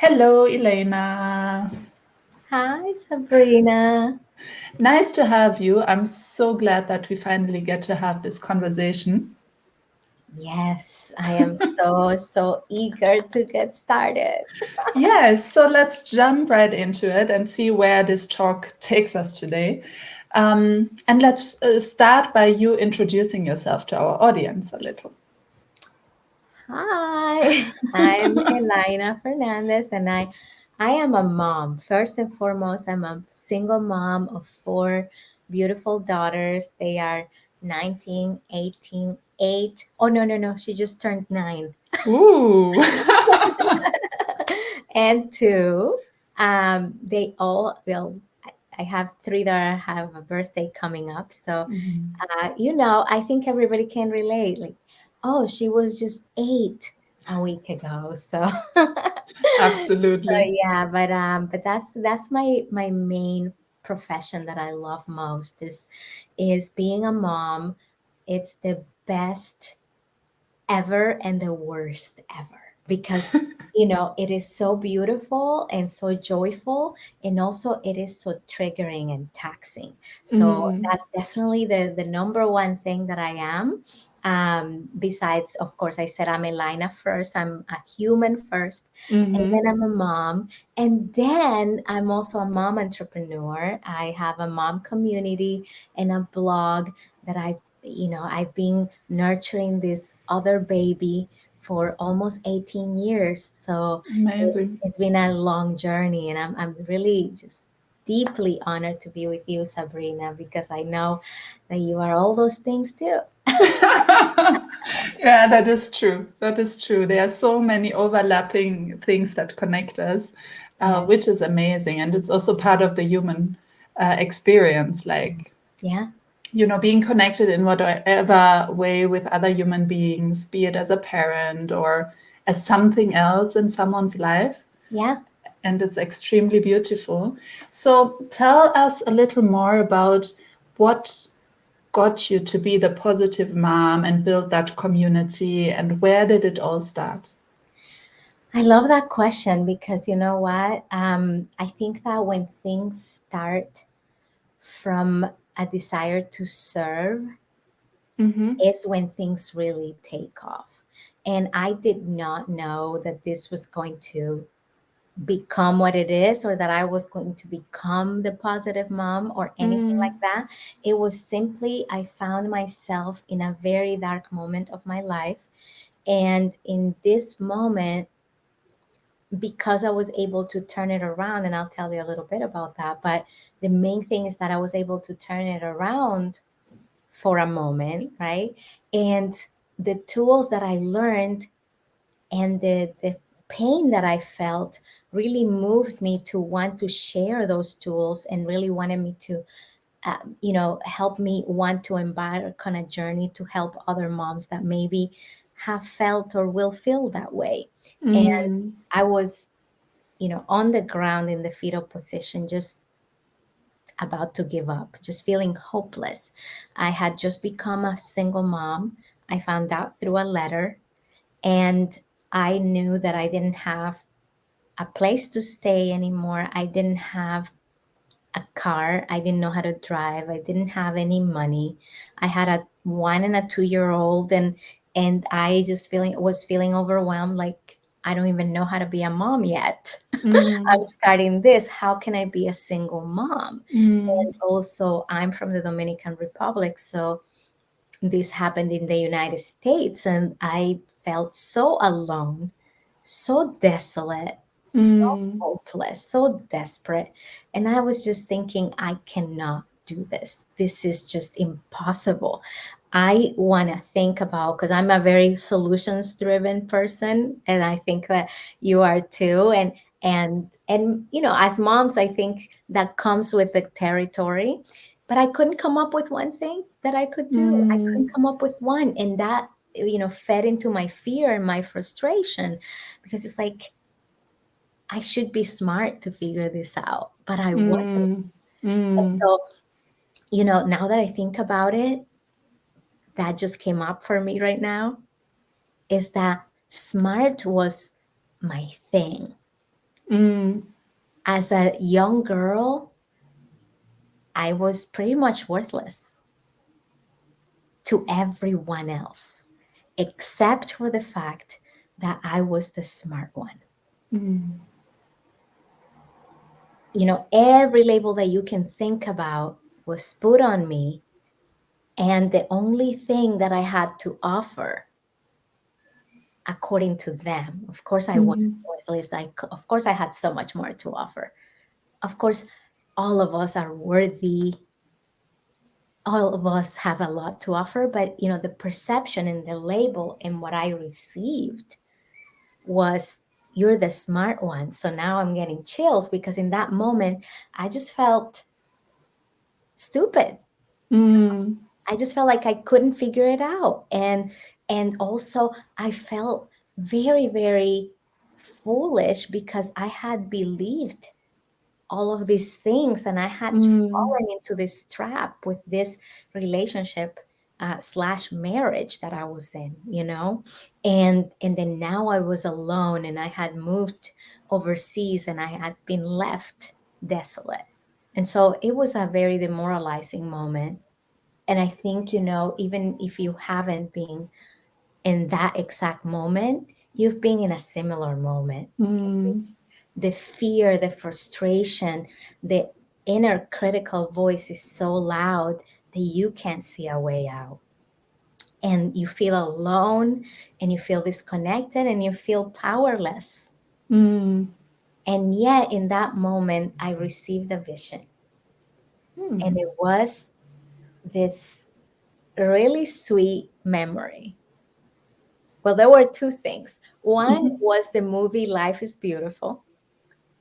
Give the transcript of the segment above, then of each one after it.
Hello, Elayna. Hi, Sabrina. Nice to have you. I'm so glad that we finally get to have this conversation. Yes, I am so eager to get started. Yes, so let's jump right into it and see where this talk takes us today. And let's start by you introducing yourself to our audience a little. Hi, I'm Elayna Fernandez, and I am a mom. First and foremost, I'm a single mom of four beautiful daughters. They are 19, 18, 8. Oh, no, no, no. She just turned 9. Ooh. And 2. They all, well, I have 3 that have a birthday coming up. So Mhm. I think everybody can relate. Like, oh, she was just 8 a week ago. So, so Absolutely. yeah, but that's my main profession that I love most is being a mom. It's the best ever and the worst ever because it is so beautiful and so joyful, and also it is so triggering and taxing. So Mm. that's definitely the number one thing that I am. Besides, of course, I said I'm Elayna first. I'm a human first, and then Mhm. I'm a mom, and then I'm also a mom entrepreneur. I have a mom community and a blog that I've been nurturing this other baby for almost 18 years. So it's Amazing. it's been a long journey, and I'm really just deeply honored to be with you, Sabrina, because I know that you are all those things too. Yeah, that is true. That is true. There are so many overlapping things that connect us, which Yes. is amazing. And it's also part of the human experience, like, Yeah. being connected in whatever way with other human beings, be it as a parent or as something else in someone's life. Yeah. And it's extremely beautiful. So tell us a little more about what got you to be the positive mom and build that community, and where did it all start? I love that question because you know what? I think that when things start from a desire to serve Mm-hmm. is when things really take off. And I did not know that this was going to become what it is, or that I was going to become the positive mom or anything Mm. like that. It was simply, I found myself in a very dark moment of my life. And in this moment, because I was able to turn it around, and I'll tell you a little bit about that. But the main thing is that I was able to turn it around for a moment, right? And the tools that I learned and the pain that I felt really moved me to want to share those tools, and really wanted me to, help me want to embark on a journey to help other moms that maybe have felt or will feel that way. And Mm. I was, on the ground in the fetal position, just about to give up, just feeling hopeless. I had just become a single mom. I found out through a letter, and I knew that I didn't have a place to stay anymore. I didn't have a car. I didn't know how to drive. I didn't have any money. I had a 1 and a 2 year old, and I just feeling overwhelmed, like I don't even know how to be a mom yet. Mm. I'm starting this. How can I be a single mom? Mm. And also, I'm from the Dominican Republic, so this happened in the United States, and I felt so alone, so desolate, so Mm. hopeless, so desperate. And I was just thinking, I cannot do this. This is just impossible. I want to think about, because I'm a very solutions driven person, and I think that you are too. And as moms, I think that comes with the territory, but I couldn't come up with one thing that I could do. I Mm. couldn't come up with one. And that, fed into my fear and my frustration, because it's like, I should be smart to figure this out, but I wasn't. Mm. And Mm. so, now that I think about it, that just came up for me right now, is that smart was my thing. Mm. As a young girl, I was pretty much worthless to everyone else, except for the fact that I was the smart one. Mm. You know, every label that you can think about was put on me. And the only thing that I had to offer, according to them, of course, I wasn't Mm. worthless. Of course, I had so much more to offer. Of course, all of us are worthy. All of us have a lot to offer, but you know, the perception and the label and what I received was, you're the smart one. So now I'm getting chills because in that moment, I just felt stupid. Mm. I just felt like I couldn't figure it out. And also I felt very, very foolish because I had believed all of these things and I had Mm. fallen into this trap with this relationship slash marriage that I was in, you know. And then now I was alone and I had moved overseas and I had been left desolate. And so it was a very demoralizing moment. And I think, you know, even if you haven't been in that exact moment, you've been in a similar moment. Mm. The fear, the frustration, the inner critical voice is so loud that you can't see a way out. And you feel alone and you feel disconnected and you feel powerless. Mm. And yet, in that moment, I received a vision. And Mm. it was this really sweet memory. Well, there were two things. One Mhm. was the movie Life is Beautiful.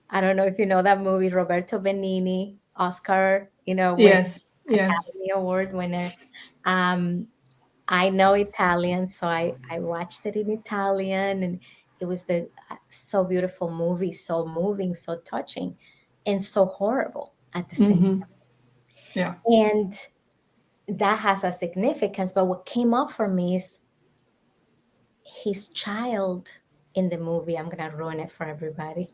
I don't know if you know that movie, Roberto Benigni, Oscar, you know, winner, Yes. Yes. Academy Award winner. Um, I know Italian, so I watched it in Italian, and it was the so beautiful movie, so moving, so touching, and so horrible at the same Mm-hmm. Yeah. time. And that has a significance. But what came up for me is his child in the movie. I'm gonna ruin it for everybody.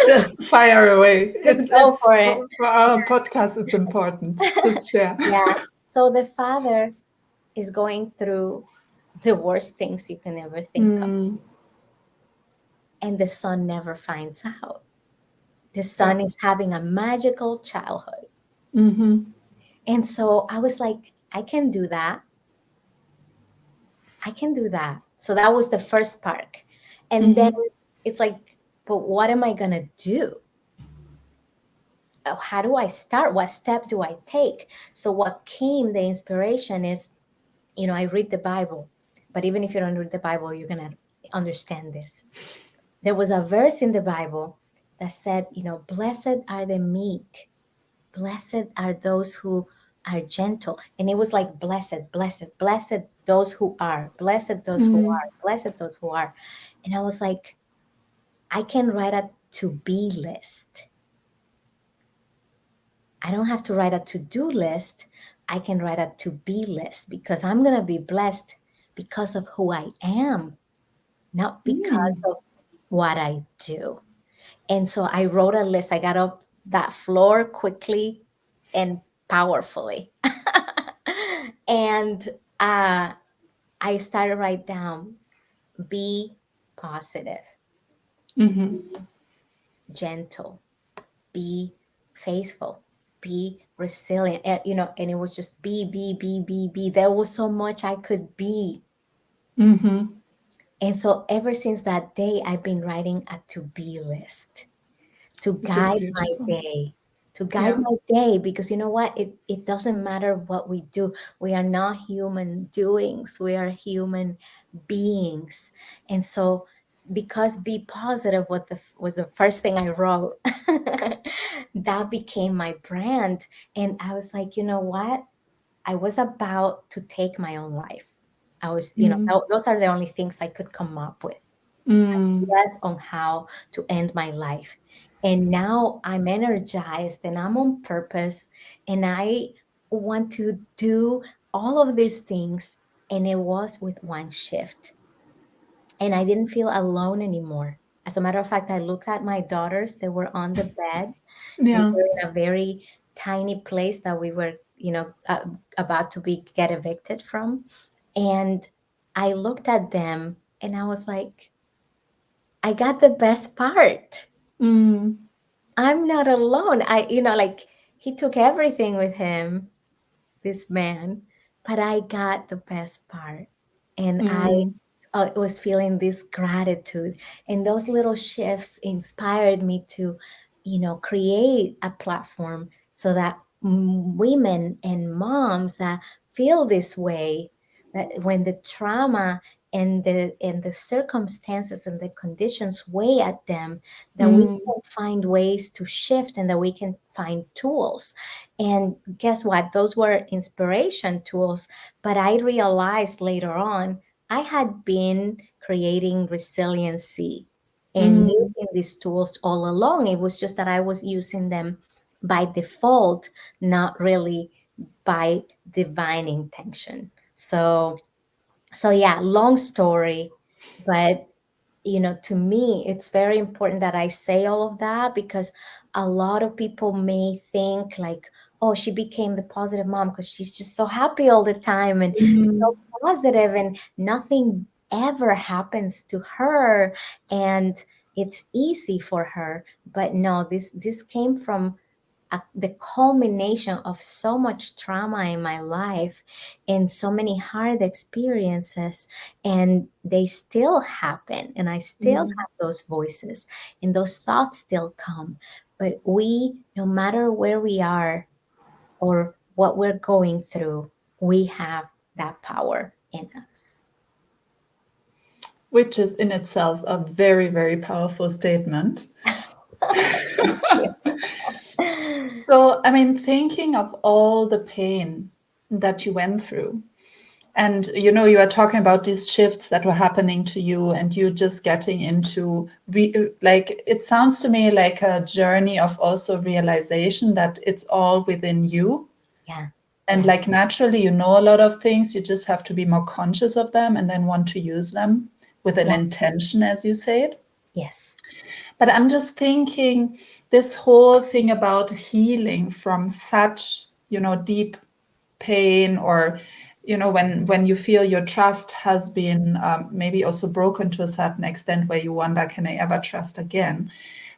Just fire away. Just go It's for it. for our podcast. It's important. Just share. Yeah. So the father is going through the worst things you can ever think of, Mm. and the son never finds out. The Yeah. son is having a magical childhood. Mm-hmm. And so I was like, I can do that. I can do that. So that was the first part. And then Mm-hmm. it's like, but what am I going to do? How do I start? What step do I take? So what came, the inspiration is, you know, I read the Bible, but even if you don't read the Bible, you're going to understand this. There was a verse in the Bible that said, you know, blessed are the meek, blessed are those who are gentle. And it was like, blessed, blessed, blessed those who are, blessed those who Mm. are, blessed those who are. And I was like, I can write a to be list. I don't have to write a to do list. I can write a to be list because I'm going to be blessed because of who I am, not because Mm. of what I do. And so I wrote a list. I got up that floor quickly and powerfully. And uh, I started to write down, be positive, Mm-hmm. gentle, be faithful, be resilient. And, you know, and it was just be. There was so much I could be. Mm-hmm. And so ever since that day, I've been writing a to be list to Which is guide my beautiful. day, to guide Yeah. my day, because you know what, it doesn't matter what we do. We are not human doings, we are human beings. And so because be positive was the first thing I wrote, that became my brand. And I was like, you know what, I was about to take my own life. I was, you know, Mm. those are the only things I could come up with, Mm. ideas on how to end my life. And now I'm energized and I'm on purpose and I want to do all of these things. And it was with one shift. And I didn't feel alone anymore. As As a matter of fact, I looked at my daughters. They were on the bed. We Yeah. were in a very tiny place that we were, about to be get evicted from. And I looked at them and I was like, I got the best part. Mm, I'm not alone. Like he took everything with him, this man, but I got the best part. And I mm, was feeling this gratitude. And those little shifts inspired me to, create a platform so that women and moms that feel this way, that when the trauma and the circumstances and the conditions weigh at them, that we mm, can find ways to shift and that we can find tools. And guess what? Those were inspiration tools. But I realized later on, I had been creating resiliency and mm, using these tools all along. It was just that I was using them by default, not really by divine intention. So yeah, long story, but to me, it's very important that I say all of that because a lot of people may think like, oh, she became the positive mom because she's just so happy all the time and mm, so positive and nothing ever happens to her and it's easy for her. But no, this came from the culmination of so much trauma in my life and so many hard experiences, and they still happen and I still mm. have those voices and those thoughts still come. But we, no matter where we are or what we're going through, we have that power in us. Which is in itself a very, very powerful statement. So, I mean, thinking of all the pain that you went through, and you are talking about these shifts that were happening to you, and you just getting into like it sounds to me like a journey of also realization that it's all within you. Yeah, And yeah, like naturally, you know a lot of things, you just have to be more conscious of them and then want to use them with an yeah, intention, as you said. yes, But I'm just thinking this whole thing about healing from such, deep pain, or when you feel your trust has been maybe also broken to a certain extent where you wonder, can I ever trust again?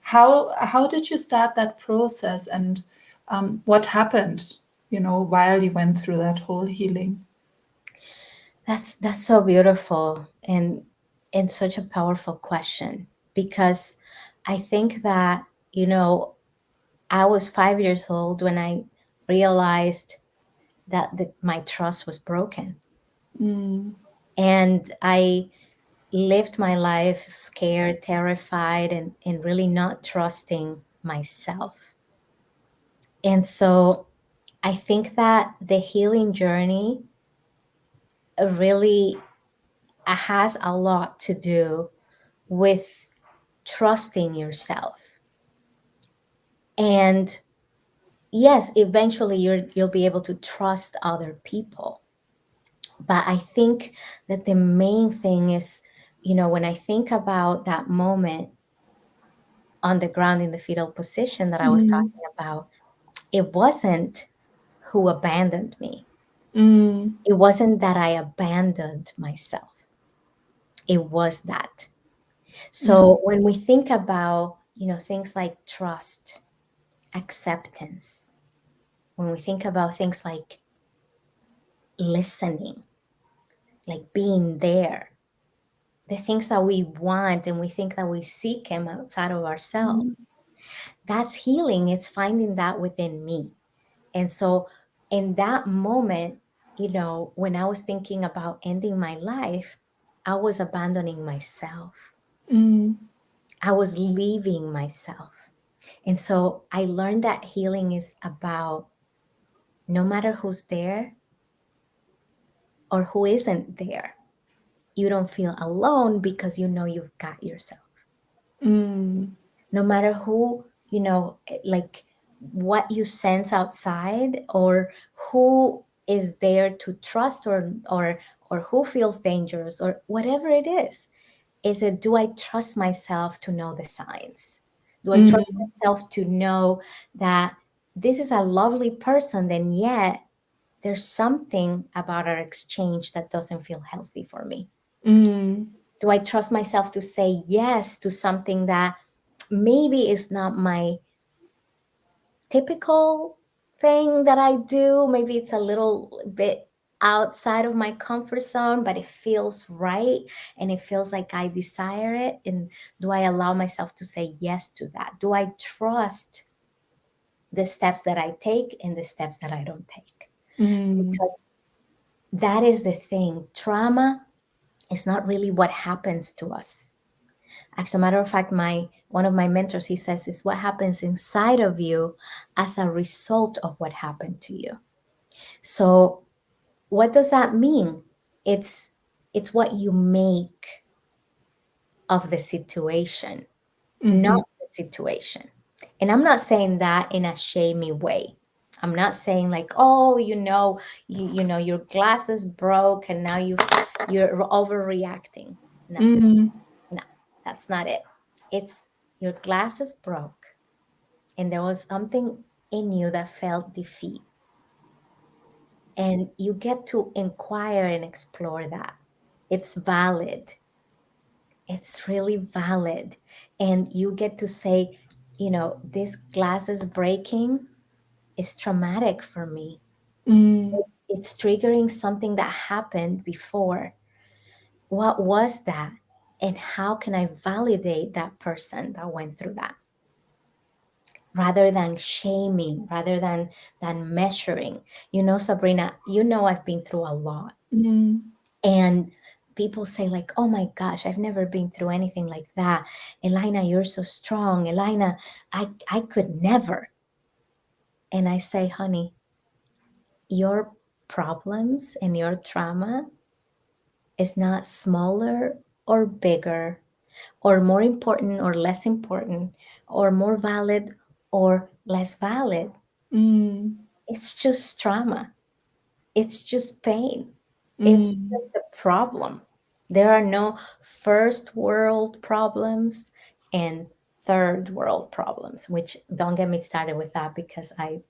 How did you start that process, and what happened while you went through that whole healing? that's so beautiful and such a powerful question because I think that you know I was 5 years old when I realized that my trust was broken. Mm, And I lived my life scared, terrified, and really not trusting myself. And so I think that the healing journey really has a lot to do with trusting yourself. And yes, eventually you'll be able to trust other people. But I think that the main thing is, when I think about that moment on the ground in the fetal position that I was mm, talking about, it wasn't who abandoned me. mm, It wasn't that I abandoned myself. It was that. mm, So when we think about, things like trust, acceptance, when we think about things like listening, like being there, the things that we want and we think that we seek him outside of ourselves, mm, that's healing. It's finding that within me. And so in that moment, when I was thinking about ending my life, I was abandoning myself. mm, I was leaving myself. And so I learned that healing is about no matter who's there or who isn't there, you don't feel alone because you know you've got yourself. mm, No matter who, like what you sense outside or who is there to trust or who feels dangerous or whatever it is, is it, do I trust myself to know the signs? Do I trust Mm, myself to know that this is a lovely person, and yet there's something about our exchange that doesn't feel healthy for me? mm, Do I trust myself to say yes to something that maybe is not my typical thing that I do? Maybe it's a little bit outside of my comfort zone, but it feels right and it feels like I desire it. And do I allow myself to say yes to that? Do I trust the steps that I take and the steps that I don't take? mm, Because that is the thing. Trauma is not really what happens to us. As a matter of fact, my one of my mentors, he says, it's what happens inside of you as a result of what happened to you. So what does that mean? It's it's what you make of the situation, mhm, not the situation. And I'm not saying that in a shamey way. I'm not saying like, oh, you know, your glasses broke and now you're overreacting. No, mm, no, that's not it. It's your glasses broke and there was something in you that felt defeat. And you get to inquire and explore that. It's valid. It's really valid. And you get to say, you know, this glass is breaking is traumatic for me. mm, It's triggering something that happened before. What was that? And how can I validate that person that went through that? Rather than shaming, rather than measuring. You know, Sabrina, you know I've been through a lot. mm, And people say like, oh my gosh, I've never been through anything like that. Elayna, you're so strong. Elayna, I could never. And I say, honey, your problems and your trauma is not smaller or bigger or more important or less important or more valid or less valid. mm, It's just trauma. It's just pain. It's mm, just a problem. There are no first world problems and third world problems, which don't get me started with that because I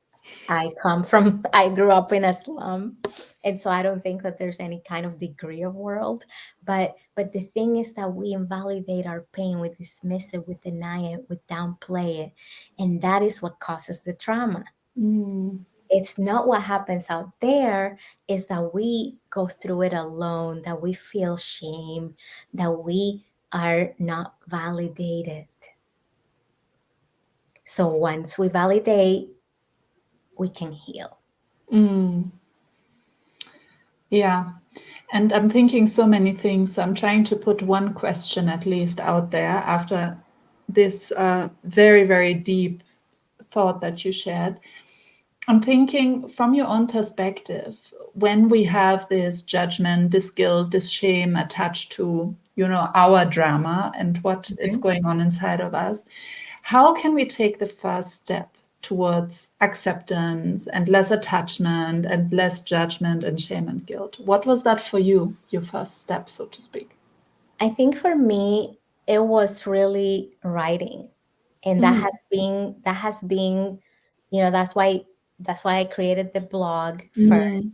come from I grew up in a slum, and so I don't think that there's any kind of degree of world. But the thing is that we invalidate our pain, we dismiss it, we deny it, we downplay it, and that is what causes the trauma. mm, It's not what happens out there, is that we go through it alone, that we feel shame, that we are not validated. So once we validate, we can heal. mm. Yeah. And I'm thinking so many things. So I'm trying to put one question at least out there after this very, very deep thought that you shared. I'm thinking from your own perspective, when we have this judgment, this guilt, this shame attached to, you know, our drama and what is Mhm. going on inside of us, how can we take the first step towards acceptance and less attachment and less judgment and shame and guilt? What was that for you, your first step, so to speak? I think for me, it was really writing. And Mm, that has been, you know, that's why I created the blog first. mm,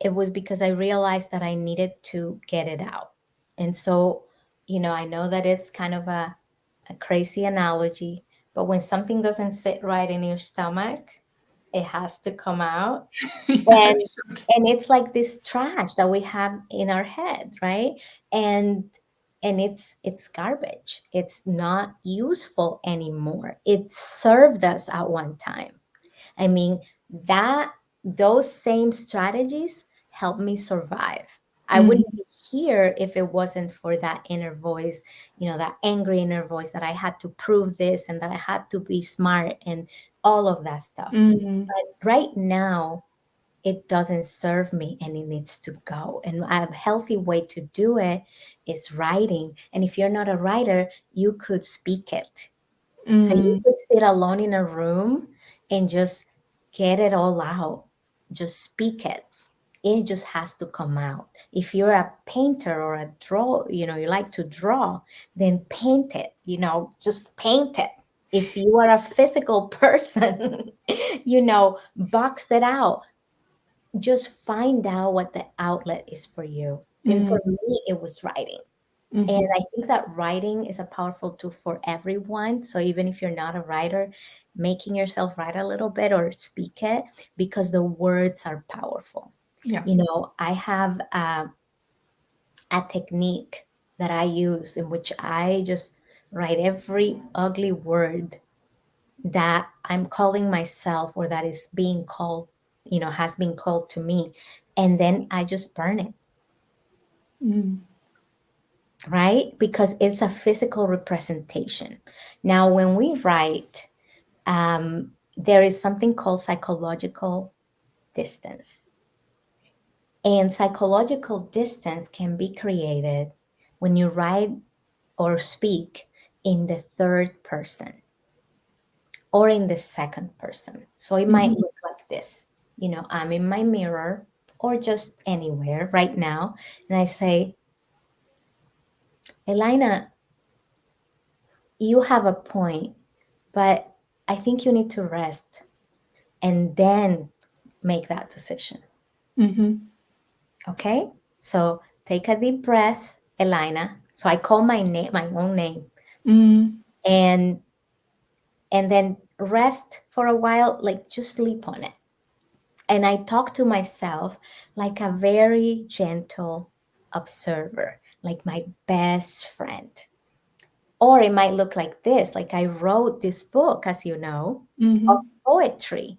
It was because I realized that I needed to get it out. And so, you know, I know that it's kind of a crazy analogy, but when something doesn't sit right in your stomach, it has to come out. yeah, it and should. and it's like this trash that we have in our head, right? And it's garbage. It's not useful anymore. It served us at one time. I mean, that those same strategies helped me survive. I Mm, wouldn't be here if it wasn't for that inner voice, you know, that angry inner voice that I had to prove this and that I had to be smart and all of that stuff. mm, But right now, it doesn't serve me and it needs to go. And a healthy way to do it is writing. And if you're not a writer, you could speak it. So you mm, could sit alone in a room and just get it all out. Just speak it. it just has to come out. If you're a painter or a draw, you like to draw, then paint it, just paint it. If you are a physical person, box it out. Just find out what the outlet is for you. And for me, it was writing. And Mm-hmm. I think that writing is a powerful tool for everyone. So even if you're not a writer, making yourself write a little bit or speak it, because the words are powerful. Yeah. I have a technique that I use in which I just write every ugly word that I'm calling myself or that is being called, has been called to me. And then I just burn it, Mm. right? Because it's a physical representation. Now, when we write, there is something called psychological distance. And psychological distance can be created when you write or speak in the third person or in the second person. So it might Mm-hmm. look like this. I'm in my mirror or just anywhere right now, and I say, Elayna, you have a point, but I think you need to rest and then make that decision. Mm-hmm. Okay? So take a deep breath, Elayna. So I call my name, my own name, Mm. and then rest for a while, like just sleep on it. And I talk to myself like a very gentle observer, like my best friend. Or it might look like this, like I wrote this book, as you know, of Mm-hmm. poetry,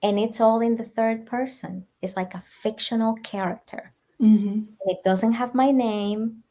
and it's all in the third person. It's like a fictional character. Mm-hmm. It doesn't have my name,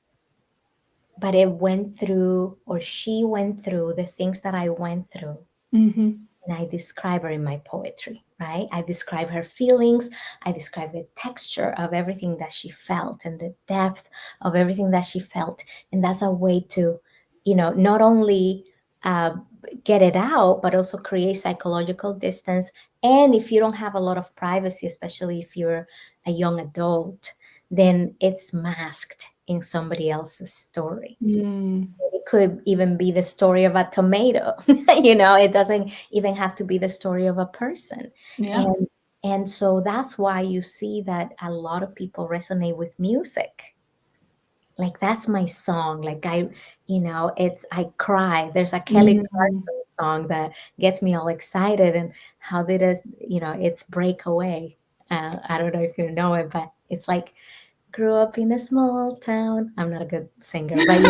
but it went through, or she went through the things that I went through. Mm-hmm. And I describe her in my poetry, right? I describe her feelings. I describe the texture of everything that she felt and the depth of everything that she felt. And that's a way to, not only uh, get it out, but also create psychological distance. And if you don't have a lot of privacy, especially if you're a young adult, then it's masked in somebody else's story. Mm. It could even be the story of a tomato. It doesn't even have to be the story of a person. Yeah. And so that's why you see that a lot of people resonate with music. Like that's my song. Like I cry. There's a Kelly Mm. Clarkson song that gets me all excited. And how did it, it's Breakaway. I don't know if you know it, but it's like, grew up in a small town. I'm not a good singer, but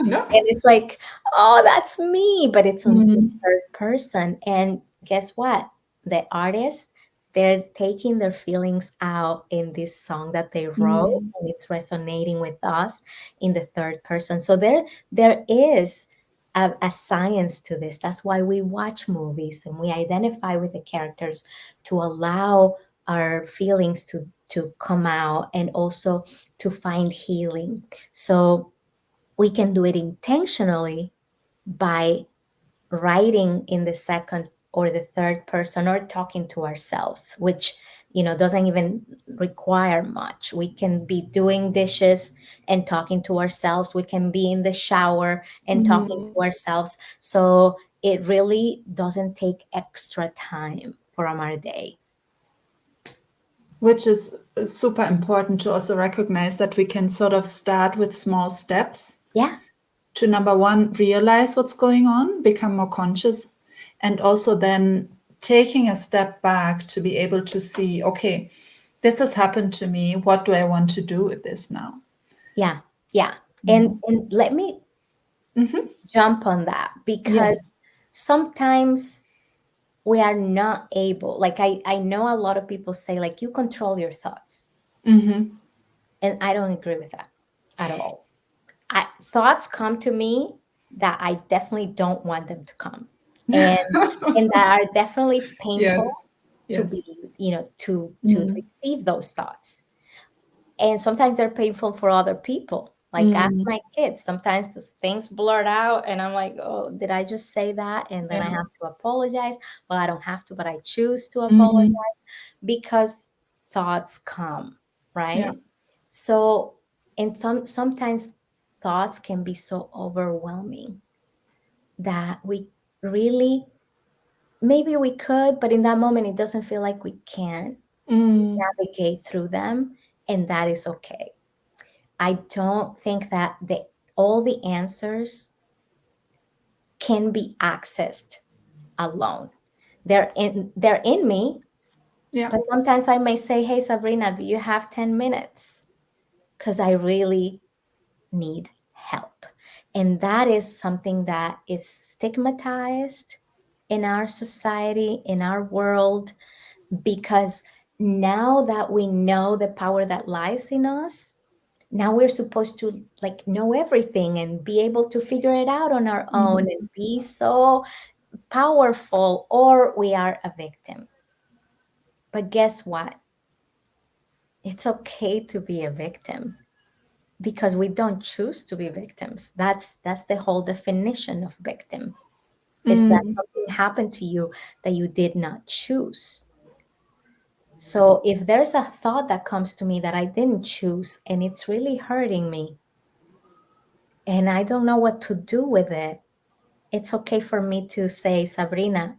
No. and it's like, oh, that's me, but it's on the Mm. third person. And guess what? The artist, they're taking their feelings out in this song that they wrote, Mm. and it's resonating with us in the third person. So there is a science to this. That's why we watch movies and we identify with the characters, to allow our feelings to come out, and also to find healing. So we can do it intentionally by writing in the second or the third person, or talking to ourselves, which doesn't even require much. We can be doing dishes and talking to ourselves. We can be in the shower and talking Mm. to ourselves. So it really doesn't take extra time from our day. Which is super important to also recognize that we can sort of start with small steps Yeah. to number one, realize what's going on, become more conscious, and also then taking a step back to be able to see, okay, this has happened to me. What do I want to do with this now? Yeah. Yeah. and Mhm. and let me Mhm. jump on that, because Yes. sometimes we are not able, like I know a lot of people say, like, you control your thoughts, Mhm. and I don't agree with that at all. Thoughts come to me that I definitely don't want them to come, and that are definitely Yes. painful to be, Yes. to Mm. receive those thoughts. And sometimes they're painful for other people. Like, ask Mm. my kids, sometimes those things blurt out and I'm like, oh, did I just say that? And then I Yeah. have to apologize. Well, I don't have to, but I choose to Mhm. apologize, because thoughts come. Yeah. right? So, and sometimes thoughts can be so overwhelming that we really, maybe we could, but in that moment, it doesn't feel like we can Mm. navigate through them, and that is okay. I don't think that all the answers can be accessed alone. They're in me, Yeah. but sometimes I may say, "Hey Sabrina, do you have 10 minutes? Because I really need help." And that is something that is stigmatized in our society, in our world, because now that we know the power that lies in us, now we're supposed to like know everything and be able to figure it out on our own and Mm. be so powerful, or we are a victim. But guess what? It's okay to be a victim because we don't choose to be victims. That's the whole definition of victim, is that Mm. something happened to you that you did not choose. So if there's a thought that comes to me that I didn't choose and it's really hurting me and I don't know what to do with it, it's okay for me to say, Sabrina,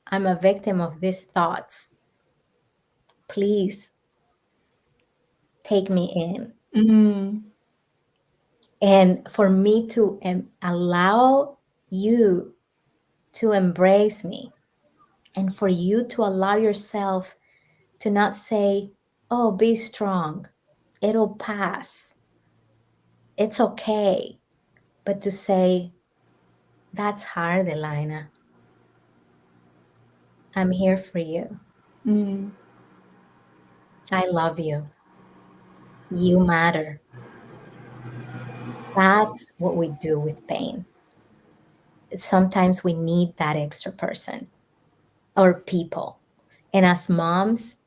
I'm a victim of these thoughts. Please take me in. Mm. And for me to allow you to embrace me, and for you to allow yourself to not say, oh, be strong, it'll pass, it's okay, but to say, that's hard, Elayna. I'm here for you. Mm. I love you. You matter. That's what we do with pain. Sometimes we need that extra person or people. And as moms,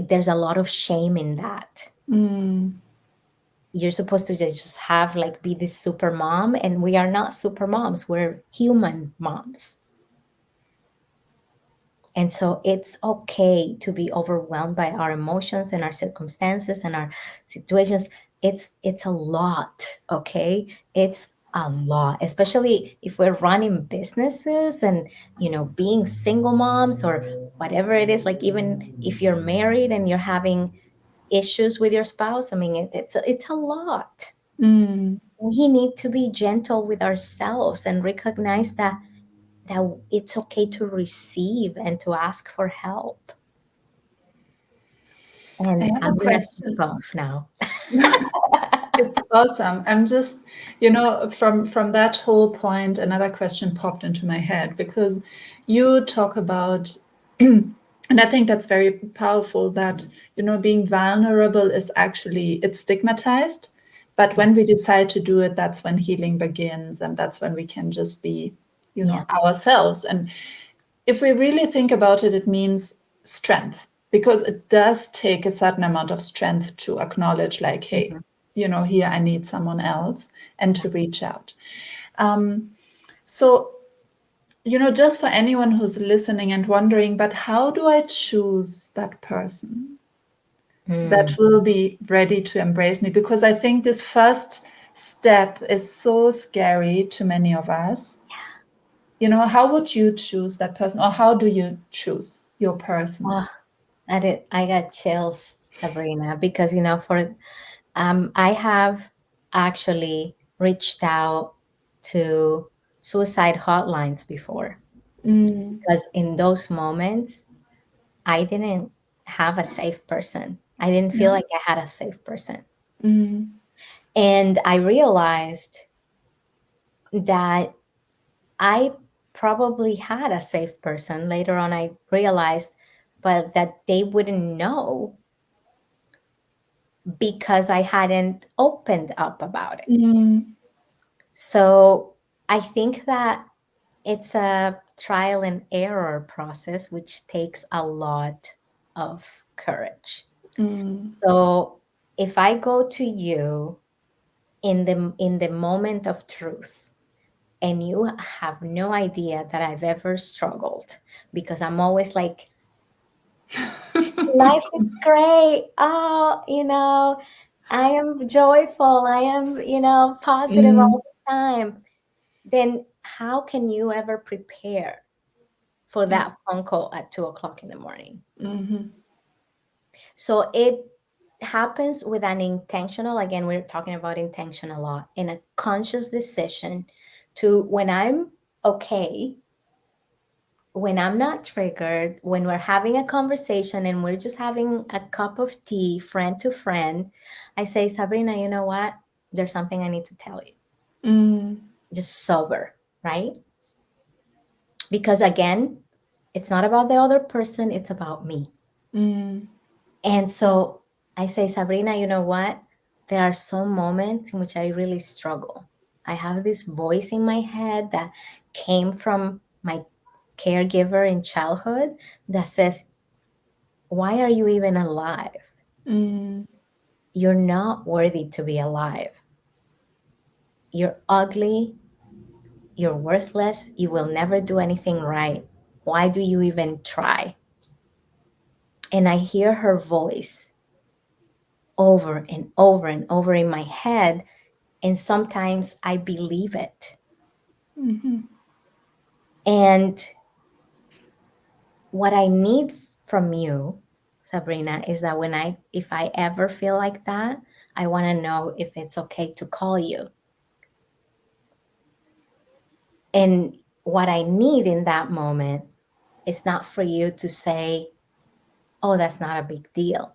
there's a lot of shame in that. Mm. You're supposed to just have like be this super mom, and we are not super moms, we're human moms. And so it's okay to be overwhelmed by our emotions and our circumstances and our situations. It's a lot, okay? It's a lot, especially if we're running businesses and being single moms or whatever it is, like even if you're married and you're having issues with your spouse. I mean, it's a lot. Mm. We need to be gentle with ourselves and recognize that it's okay to receive and to ask for help. I And have a I'm gonna question. take off now. It's awesome. I'm just, from that whole point, another question popped into my head because you talk about, and I think that's very powerful that, being vulnerable is actually, it's stigmatized. But Yeah, when we decide to do it, that's when healing begins. And that's when we can just be, yeah, ourselves. And if we really think about it, it means strength because it does take a certain amount of strength to acknowledge, like, hey, mhm, here I need someone else and to reach out. Um, so, just for anyone who's listening and wondering, but how do I choose that person that mm, will be ready to embrace me? Because I think this first step is so scary to many of us. How would you choose that person, or how do you choose your person? oh, I got chills, Sabrina, because for I have actually reached out to suicide hotlines before, Mm. because in those moments I didn't have a safe person. I didn't feel Yeah. like I had a safe person. Mm. And I realized that I probably had a safe person. Later on, I realized, but that they wouldn't know because I hadn't opened up about it. Mm. So I think that it's a trial and error process, which takes a lot of courage. Mm. So if I go to you in the moment of truth, and you have no idea that I've ever struggled, because I'm always like Life is great. Oh, I am joyful. I am, positive Mm, all the time. Then how can you ever prepare for that yes. phone call at 2 o'clock in the morning? Mm-hmm. So it happens with an intentional, again, we're talking about intention a lot, in a conscious decision to, when I'm okay, when I'm not triggered, when we're having a conversation and we're just having a cup of tea, friend to friend, I say, Sabrina, you know what? There's something I need to tell you. Mm, Just sober, right? Because again, it's not about the other person, it's about me. mm, And so I say, Sabrina, you know what? There are some moments in which I really struggle. I have this voice in my head that came from my caregiver in childhood that says, why are you even alive? mm, You're not worthy to be alive. You're ugly. You're worthless. You will never do anything right. Why do you even try? And I hear her voice over and over and over in my head. And sometimes I believe it. mm-hmm. And what I need from you, Sabrina, is that if I ever feel like that, I want to know if it's okay to call you. And what I need in that moment is not for you to say, oh, that's not a big deal.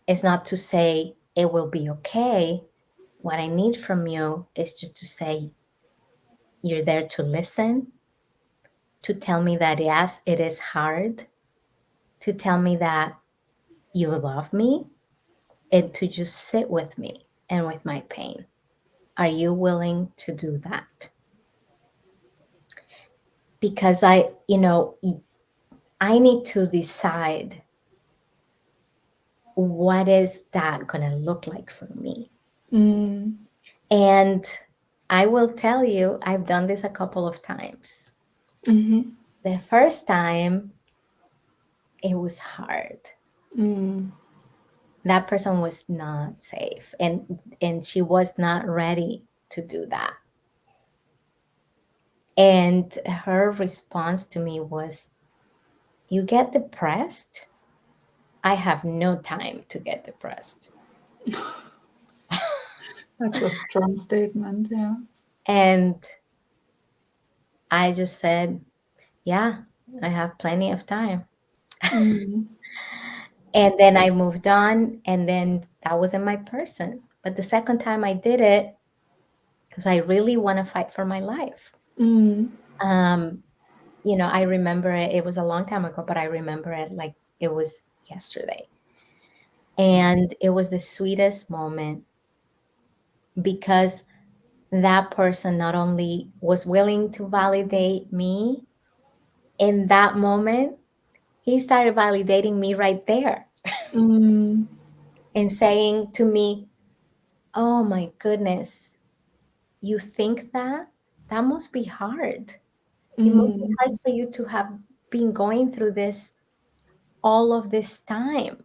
It's not to say it will be okay. What I need from you is just to say you're there to listen, to tell me that yes, it is hard, to tell me that you love me, and to just sit with me and with my pain. Are you willing to do that? Because I need to decide what is that going to look like for me. Mm, And I will tell you, I've done this a couple of times. mm-hmm. The first time, it was hard. Mm, That person was not safe, and she was not ready to do that. And her response to me was, you get depressed? I have no time to get depressed. that's a strong statement. Yeah. And I just said, yeah, I have plenty of time. Mm, And then I moved on, and then that wasn't my person. But the second time I did it, because I really want to fight for my life. mm, Um, I remember it, it was a long time ago, but I remember it like it was yesterday. And it was the sweetest moment because that person not only was willing to validate me in that moment, he started validating me right there mm, and saying to me, oh my goodness, you think that? That must be hard. It must be mm, hard for you to have been going through this all of this time.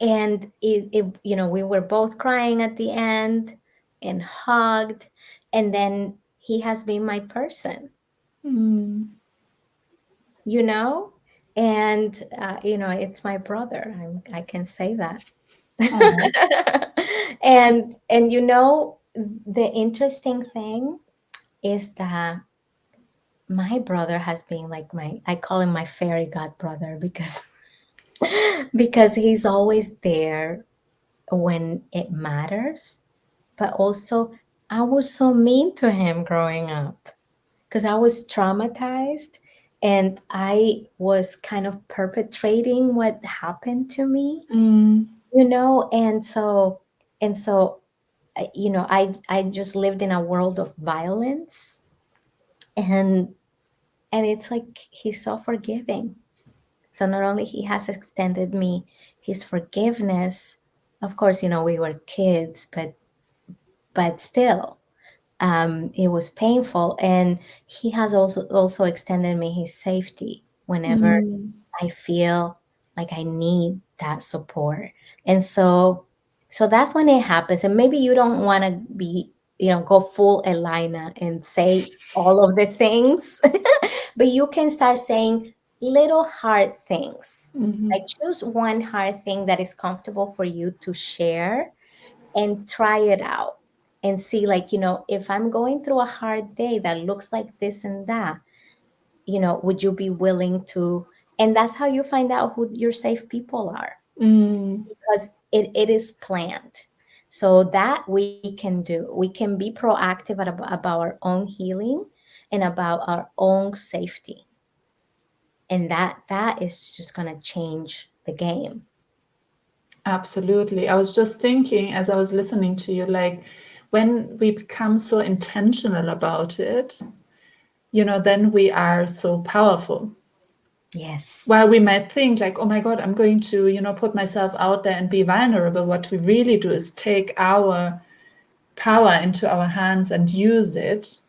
And we were both crying at the end and hugged. And then he has been my person, mm. you know? And, it's my brother. I can say that. Oh. And the interesting thing is that my brother has been like I call him my fairy god brother because because he's always there when it matters. But also, I was so mean to him growing up because I was traumatized and I was kind of perpetrating what happened to me, Mm, and so I just lived in a world of violence, and it's like he's so forgiving. So not only he has extended me his forgiveness, of course, we were kids, but still, It was painful, and he has also extended me his safety whenever Mm. I feel like I need that support. And so that's when it happens. And maybe you don't want to be, go full Elayna and say all of the things, but you can start saying little hard things. Mm-hmm. Like choose one hard thing that is comfortable for you to share and try it out and see, like, if I'm going through a hard day that looks like this and that, would you be willing to? And that's how you find out who your safe people are, Mm. because it is planned. So that we can do. We can be proactive about our own healing and about our own safety. And that is just going to change the game. Absolutely. I was just thinking as I was listening to you, like when we become so intentional about it, then we are so powerful. Yes. While we might think like, oh my God, I'm going to, put myself out there and be vulnerable, what we really do is take our power into our hands and use it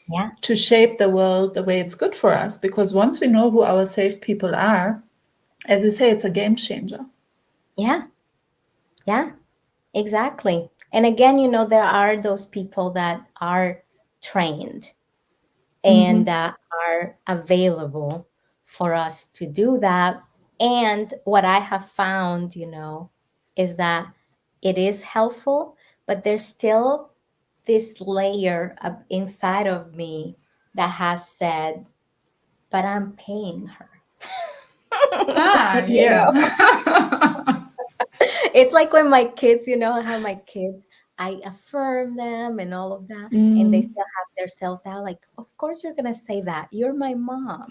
Yeah. to shape the world the way it's good for us. Because once we know who our safe people are, as you say, it's a game changer. Yeah. Yeah. Exactly. And again, there are those people that are trained and Mm-hmm. that are available for us to do that. And what I have found, is that it is helpful, but there's still this layer of inside of me that has said, but I'm paying her. Ah, yeah. It's like when my kids, I have my kids, I affirm them and all of that, and they Mm. still have their self doubt. Like, of course you're gonna say that. You're my mom.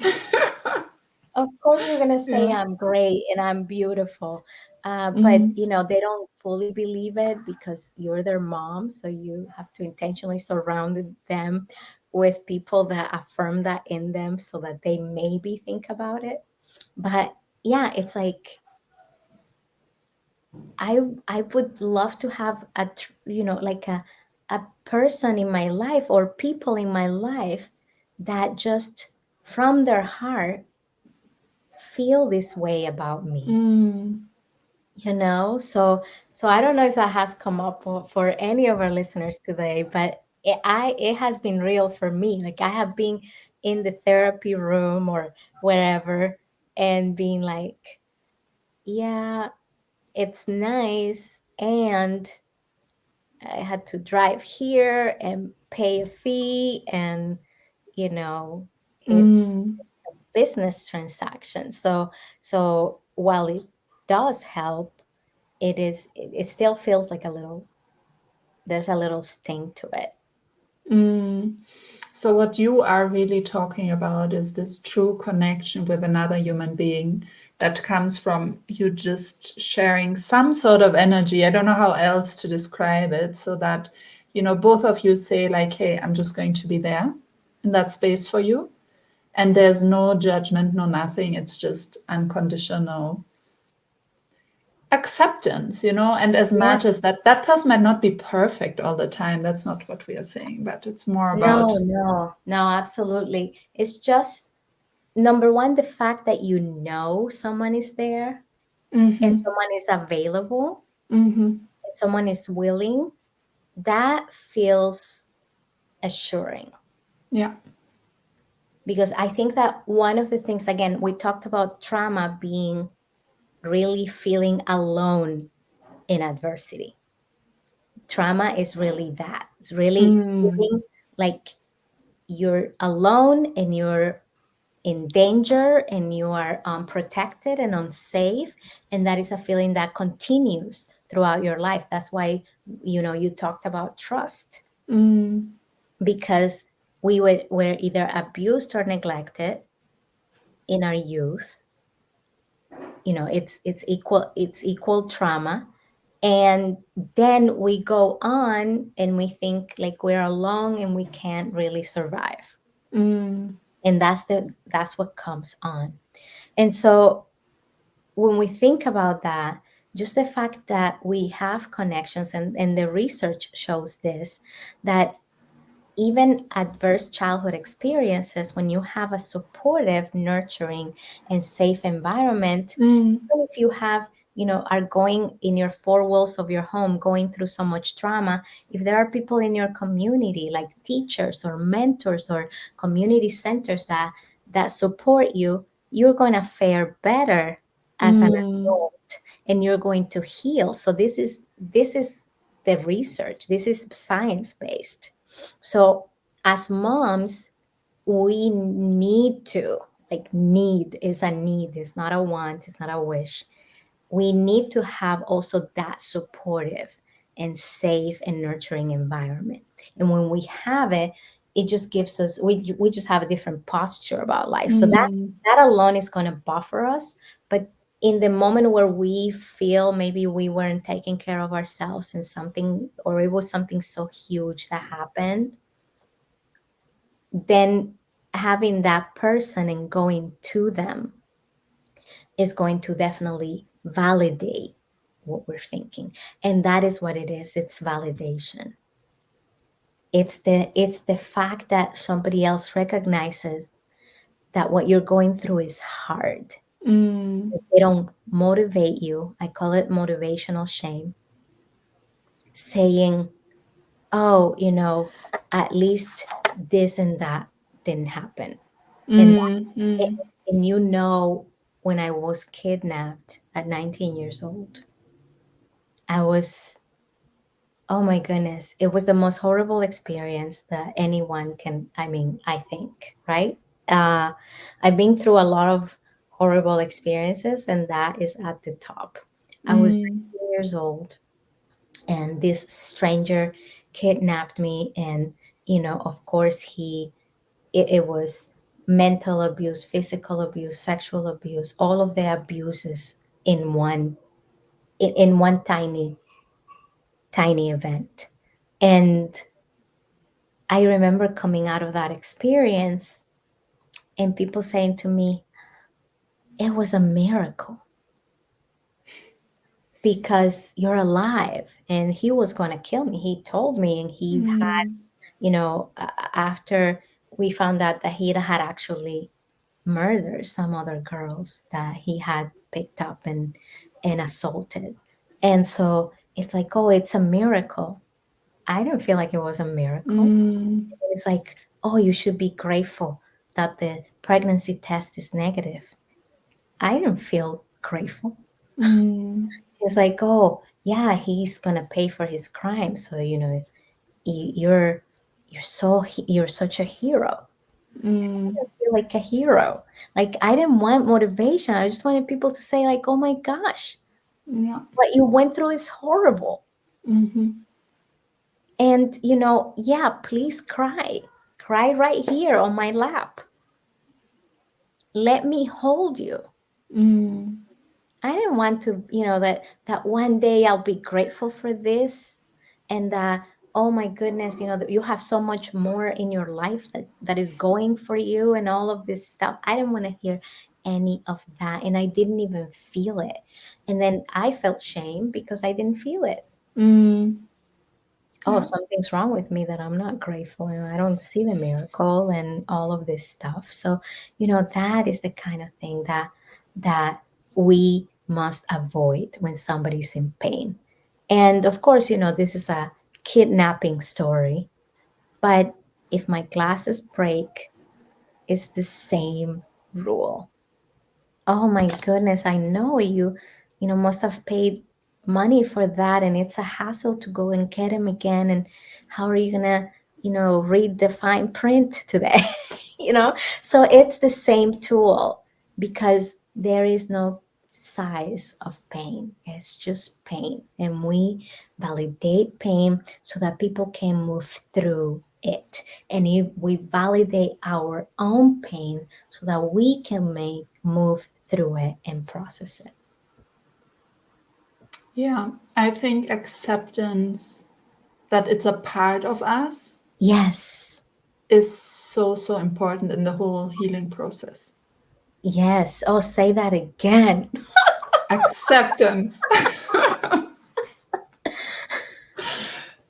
Of course you're gonna say Yeah. I'm great and I'm beautiful. But Mm. they don't fully believe it because you're their mom. So you have to intentionally surround them with people that affirm that in them so that they maybe think about it. But yeah, it's like I would love to have like a person in my life or people in my life that just from their heart feel this way about me. Mm. So I don't know if that has come up for any of our listeners today, but it has been real for me. Like I have been in the therapy room or wherever and being like, yeah, it's nice, and I had to drive here and pay a fee, and you know it's Mm. business transaction. So while it does help, it still feels like a little, there's a little sting to it. Mm. So, what you are really talking about is this true connection with another human being that comes from you just sharing some sort of energy. I don't know how else to describe it, so that, both of you say, like, hey, I'm just going to be there in that space for you. And there's no judgment, no nothing. It's just unconditional acceptance, and as Yeah. much as that person might not be perfect all the time, that's not what we are saying, but it's more about. No, absolutely. It's just number one, the fact that someone is there and Mm-hmm. someone is available Mm-hmm. and someone is willing, that feels assuring. Yeah. Because I think that one of the things, again, we talked about trauma being really feeling alone in adversity. Trauma is really that. It's really Mm. feeling like you're alone and you're in danger and you are unprotected and unsafe. And that is a feeling that continues throughout your life. That's why, you talked about trust, Mm. because were either abused or neglected in our youth. It's equal trauma, and then we go on and we think like we're alone and we can't really survive, Mm. and that's what comes on. And so when we think about that, just the fact that we have connections, and the research shows this, that even adverse childhood experiences, when you have a supportive, nurturing, and safe environment, Mm, even if you have, are going in your four walls of your home, going through so much trauma, if there are people in your community, like teachers or mentors or community centers that support you, you're going to fare better as an mm, adult, and you're going to heal. So this is the research. This is science based. So as moms, we need to, like, need is a need, it's not a want, it's not a wish. We need to have also that supportive and safe and nurturing environment. And when we have it, it just gives us, we just have a different posture about life. So mm, that alone is going to buffer us. But in the moment where we feel maybe we weren't taking care of ourselves and something, or it was something so huge that happened, then having that person and going to them is going to definitely validate what we're thinking. And that is what it is. It's validation. It's the fact that somebody else recognizes that what you're going through is hard. mm, They don't motivate you. I call it motivational shame, saying, oh, at least this and that didn't happen. And mm, mm, and when I was kidnapped at 19 years old, I was, oh my goodness, it was the most horrible experience that anyone can, I mean, I think, right? Uh, I've been through a lot of horrible experiences, and that is at the top. I was mm, 19 years old, and this stranger kidnapped me, and, of course, it was mental abuse, physical abuse, sexual abuse, all of the abuses in one tiny event. And I remember coming out of that experience and people saying to me, it was a miracle because you're alive. And he was going to kill me. He told me, and he had, mm, after we found out that he had actually murdered some other girls that he had picked up and assaulted. And so it's like, oh, it's a miracle. I didn't feel like it was a miracle. mm, It's like, oh, you should be grateful that the pregnancy test is negative. I didn't feel grateful. mm, It's like, oh, yeah, he's gonna pay for his crime. So you're you're such a hero. mm, I feel like a hero. Like, I didn't want motivation. I just wanted people to say, like, oh my gosh, yeah, what you went through is horrible. mhm, And yeah, please cry. Cry right here on my lap. Let me hold you. mm, I didn't want to, that one day I'll be grateful for this, and that, oh my goodness, that you have so much more in your life that is going for you and all of this stuff. I didn't want to hear any of that, and I didn't even feel it. And then I felt shame because I didn't feel it. mm, Oh, yeah, something's wrong with me that I'm not grateful and I don't see the miracle and all of this stuff. So, that is the kind of thing that we must avoid when somebody's in pain. And of course, this is a kidnapping story, but if my glasses break, it's the same rule. Oh my goodness, I know you must have paid money for that, and it's a hassle to go and get him again. And how are you gonna, read the fine print today? you know? So it's the same tool, because there is no size of pain. It's just pain. And we validate pain so that people can move through it. And if we validate our own pain so that we can move through it and process it. yeah. I think acceptance that it's a part of us Yes. is so, so important in the whole healing process. Yes. Oh, say that again. Acceptance.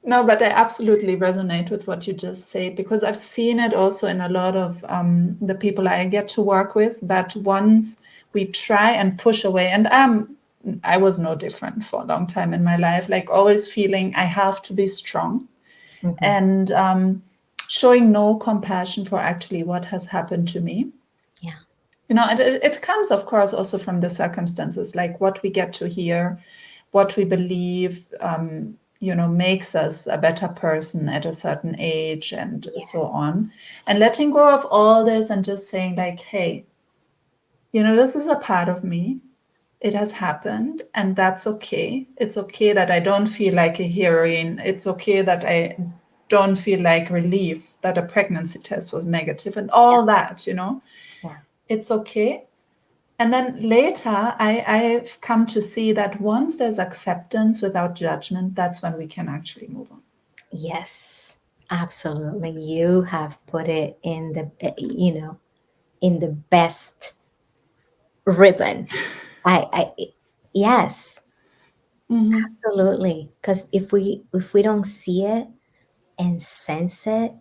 No, but I absolutely resonate with what you just said, because I've seen it also in a lot of the people I get to work with, that once we try and push away, and I was no different for a long time in my life, like always feeling I have to be strong, Mm-hmm. and showing no compassion for actually what has happened to me. Yeah. You know, it comes, of course, also from the circumstances, like what we get to hear, what we believe, you know, makes us a better person at a certain age, and so Yes. on. And letting go of all this and just saying, like, hey, you know, this is a part of me. It has happened, and that's okay. It's okay that I don't feel like a heroine. It's okay that I don't feel like relief that a pregnancy test was negative, and Yeah. all that, you know, Yeah. it's okay. And then later, I've come to see that once there's acceptance without judgment, that's when we can actually move on. Yes. Absolutely. You have put it in the, in the best ribbon. I yes, Mm-hmm. absolutely. Because if we don't see it and sense it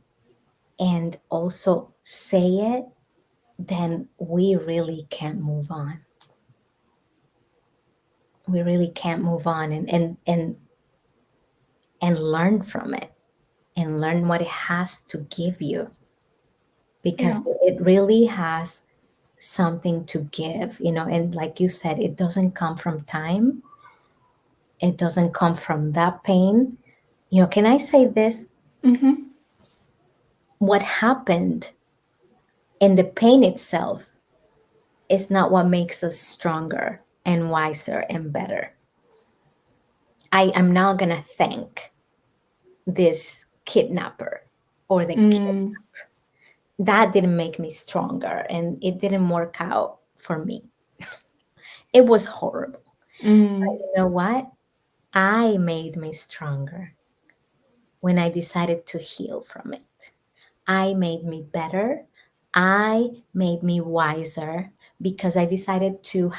and also say it, then we really can't move on. We really can't move on and learn from it and learn what it has to give you, Yeah. because it really has something to give, and like you said, it doesn't come from time, it doesn't come from that pain. Can I say this? Mm-hmm. What happened in the pain itself is not what makes us stronger and wiser and better. I am now going to thank this kidnapper or the kid. Mm, That didn't make me stronger and it didn't work out for me. It was horrible. But mm, you know what? I made me stronger when I decided to heal from it. I made me better. I made me wiser because I decided to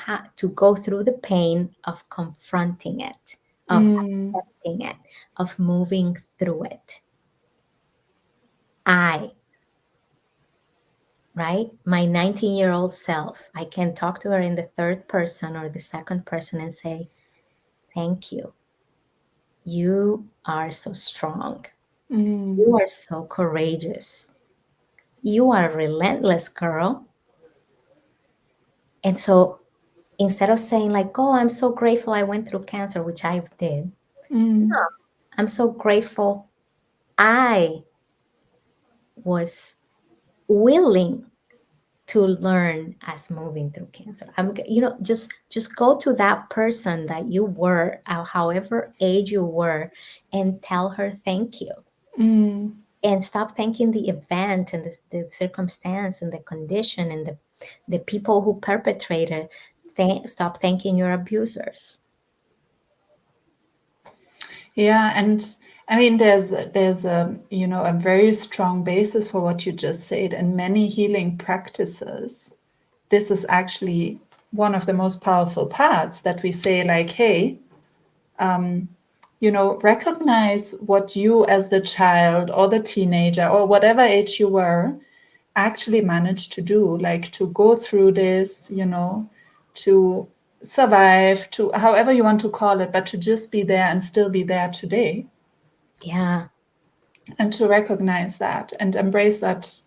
go through the pain of confronting it, of mm, accepting it, of moving through it. I, right? My 19-year-old self, I can talk to her in the third person or the second person and say, "Thank you. You are so strong. You mm, are so courageous. You are relentless, girl." And so instead of saying like, "Oh, I'm so grateful I went through cancer," which I did, mm, no, I'm so grateful I was willing to learn as moving through cancer. Just go to that person that you were, however age you were, and tell her thank you. mm. And stop thanking the event and the circumstance and the condition and the people who perpetrated. Stop thanking your abusers. Yeah, and I mean, there's a, you know, a very strong basis for what you just said. And many healing practices, this is actually one of the most powerful parts, that we say, like, hey, you know, recognize what you as the child or the teenager or whatever age you were actually managed to do, like to go through this, you know, to survive, to however you want to call it, but to just be there and still be there today, Yeah, and to recognize that and embrace that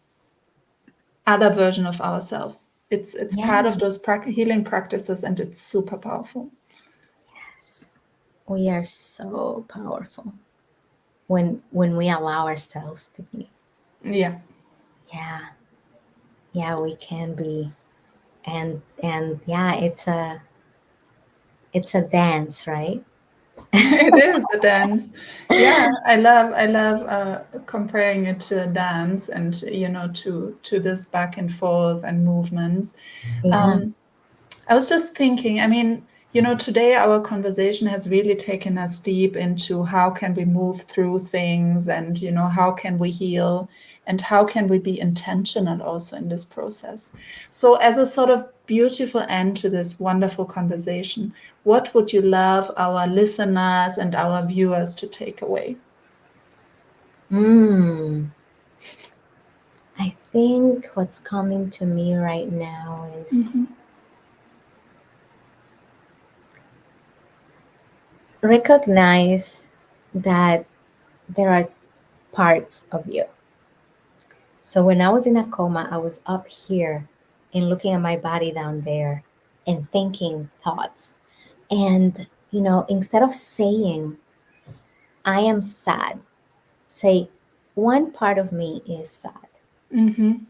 other version of ourselves. It's part yeah. of those healing practices, and it's super powerful. Yes. We are so powerful when we allow ourselves to be. Yeah. Yeah. Yeah, we can be. And yeah, it's a dance, right? It is a dance. Yeah, I love comparing it to a dance, and you know, to this back and forth and movements. Yeah. um, I was just thinking, I mean, you know, today our conversation has really taken us deep into how can we move through things, and, you know, how can we heal, and how can we be intentional also in this process. So, as a sort of beautiful end to this wonderful conversation, what would you love our listeners and our viewers to take away? Mm, I think what's coming to me right now is Mm-hmm. recognize that there are parts of you. So when I was in a coma, I was up here and looking at my body down there and thinking thoughts. And, instead of saying, I am sad, say, one part of me is sad. Mm-hmm.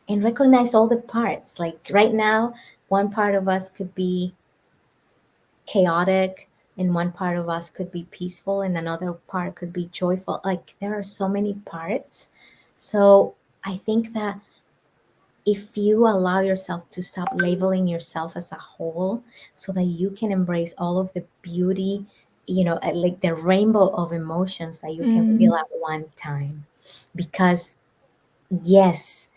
And recognize all the parts. Like right now, one part of us could be chaotic, and one part of us could be peaceful, and another part could be joyful. Like there are so many parts. So I think that if you allow yourself to stop labeling yourself as a whole so that you can embrace all of the beauty, like the rainbow of emotions that you can feel Mm. at one time. Because, yes,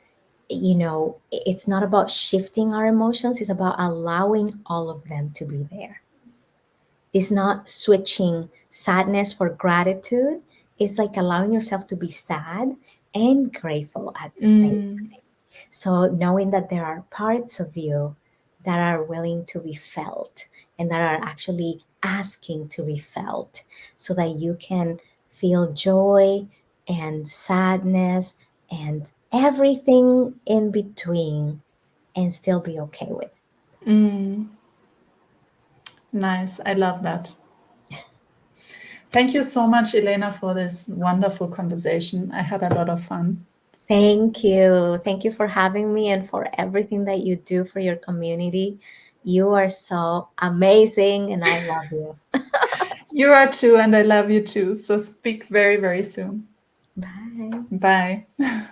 it's not about shifting our emotions, it's about allowing all of them to be there. It's not switching sadness for gratitude. It's like allowing yourself to be sad and grateful at the same. Mm. So knowing that there are parts of you that are willing to be felt and that are actually asking to be felt so that you can feel joy and sadness and everything in between and still be okay with. Mm. Nice. I love that. Thank you so much, Elayna, for this wonderful conversation. I had a lot of fun. Thank you. Thank you for having me and for everything that you do for your community. You are so amazing and I love you. You are too, and I love you too. So speak very, very soon. Bye. Bye.